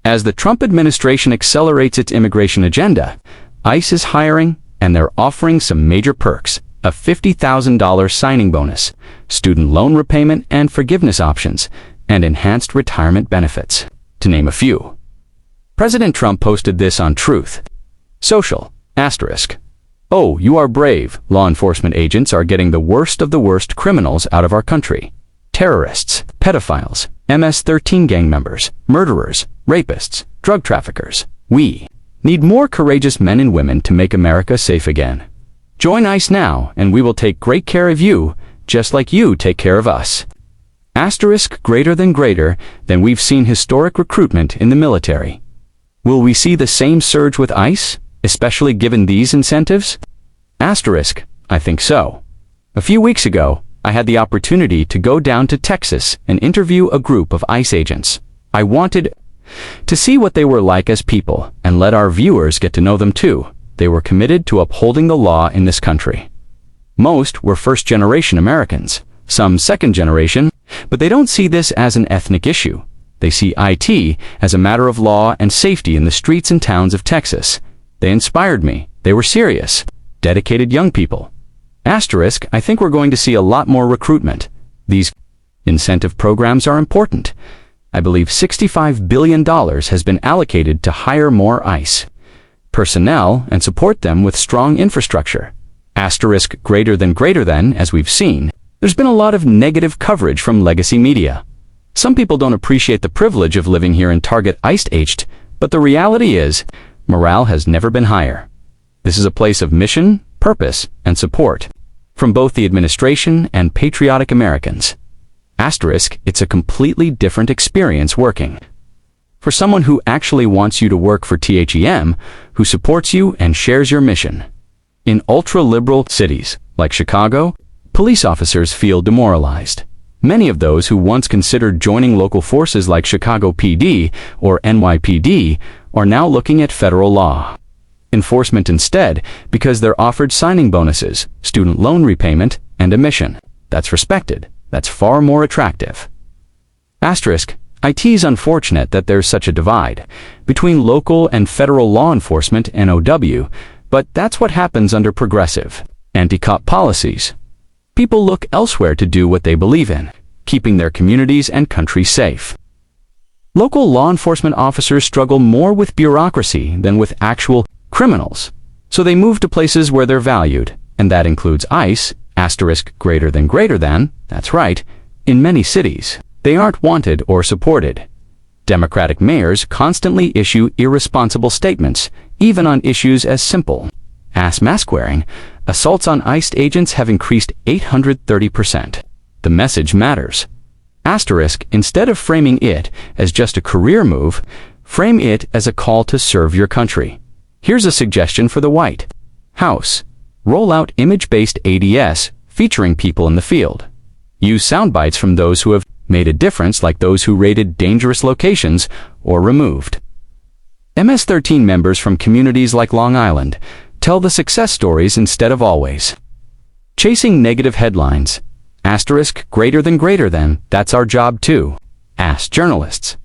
As the Trump administration accelerates its immigration agenda, ICE is hiring, and they're offering some major perks: a $50,000 signing bonus, student loan repayment and forgiveness options, and enhanced retirement benefits, to name a few. President Trump posted this on Truth Social, *. Oh, you are brave. Law enforcement agents are getting the worst of the worst criminals out of our country. Terrorists, pedophiles, MS-13 gang members, murderers, rapists, drug traffickers. We need more courageous men and women to make America safe again. Join ICE now, and we will take great care of you, just like you take care of us. Greater than we've seen historic recruitment in the military. Will we see the same surge with ICE, especially given these incentives? I think so. A few weeks ago, I had the opportunity to go down to Texas and interview a group of ICE agents. I wanted to see what they were like as people and let our viewers get to know them too. They were committed to upholding the law in this country. Most were first-generation Americans, some second-generation, but they don't see this as an ethnic issue. They see IT as a matter of law and safety in the streets and towns of Texas. They inspired me. They were serious, dedicated young people. I think we're going to see a lot more recruitment. These incentive programs are important. I believe $65 billion has been allocated to hire more ICE personnel and support them with strong infrastructure. Greater than, as we've seen, there's been a lot of negative coverage from legacy media. Some people don't appreciate the privilege of living here in Target ICE, but the reality is, morale has never been higher. This is a place of mission, purpose, and support from both the administration and patriotic Americans. It's a completely different experience working for someone who actually wants you to work for THEM, who supports you and shares your mission. In ultra-liberal cities like Chicago, police officers feel demoralized. Many of those who once considered joining local forces like Chicago PD or NYPD are now looking at federal law enforcement instead because they're offered signing bonuses, student loan repayment, and a mission that's respected. That's far more attractive. It's unfortunate that there's such a divide between local and federal law enforcement NOW, but that's what happens under progressive, anti-cop policies. People look elsewhere to do what they believe in, keeping their communities and country safe. Local law enforcement officers struggle more with bureaucracy than with actual criminals, so they move to places where they're valued, and that includes ICE, greater than, that's right, in many cities. They aren't wanted or supported. Democratic mayors constantly issue irresponsible statements, even on issues as simple as mask wearing. Assaults on ICE agents have increased 830%. The message matters. Instead of framing it as just a career move, frame it as a call to serve your country. Here's a suggestion for the White House. Roll out image-based ads featuring people in the field. Use sound bites from those who have made a difference, like those who raided dangerous locations or removed MS-13 members from communities like Long Island. Tell the success stories instead of always chasing negative headlines. Greater than, that's our job too. Ask journalists.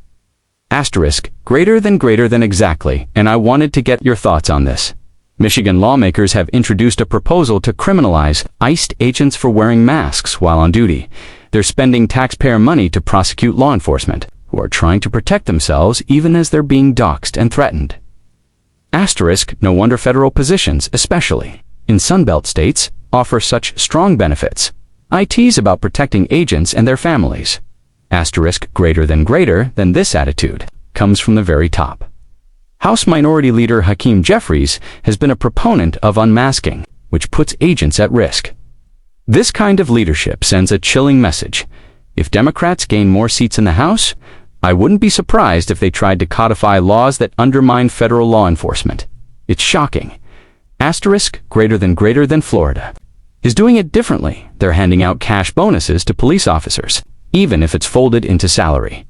Greater than exactly, and I wanted to get your thoughts on this. Michigan lawmakers have introduced a proposal to criminalize ICE agents for wearing masks while on duty. They're spending taxpayer money to prosecute law enforcement, who are trying to protect themselves even as they're being doxxed and threatened. No wonder federal positions, especially in Sunbelt states, offer such strong benefits. IT's about protecting agents and their families. Greater than this attitude comes from the very top. House Minority Leader Hakeem Jeffries has been a proponent of unmasking, which puts agents at risk. This kind of leadership sends a chilling message. If Democrats gain more seats in the House, I wouldn't be surprised if they tried to codify laws that undermine federal law enforcement. It's shocking. Greater than Florida is doing it differently. They're handing out cash bonuses to police officers, even if it's folded into salary.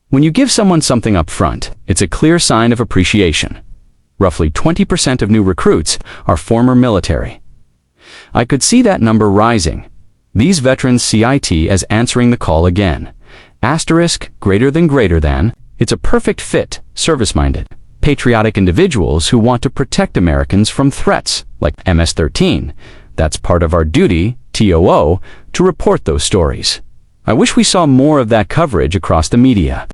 When you give someone something up front, it's a clear sign of appreciation. Roughly 20% of new recruits are former military. I could see that number rising. These veterans see IT as answering the call again. Greater than, it's a perfect fit. service-minded, patriotic individuals who want to protect Americans from threats like MS-13. That's part of our duty, TOO, to report those stories. I wish we saw more of that coverage across the media.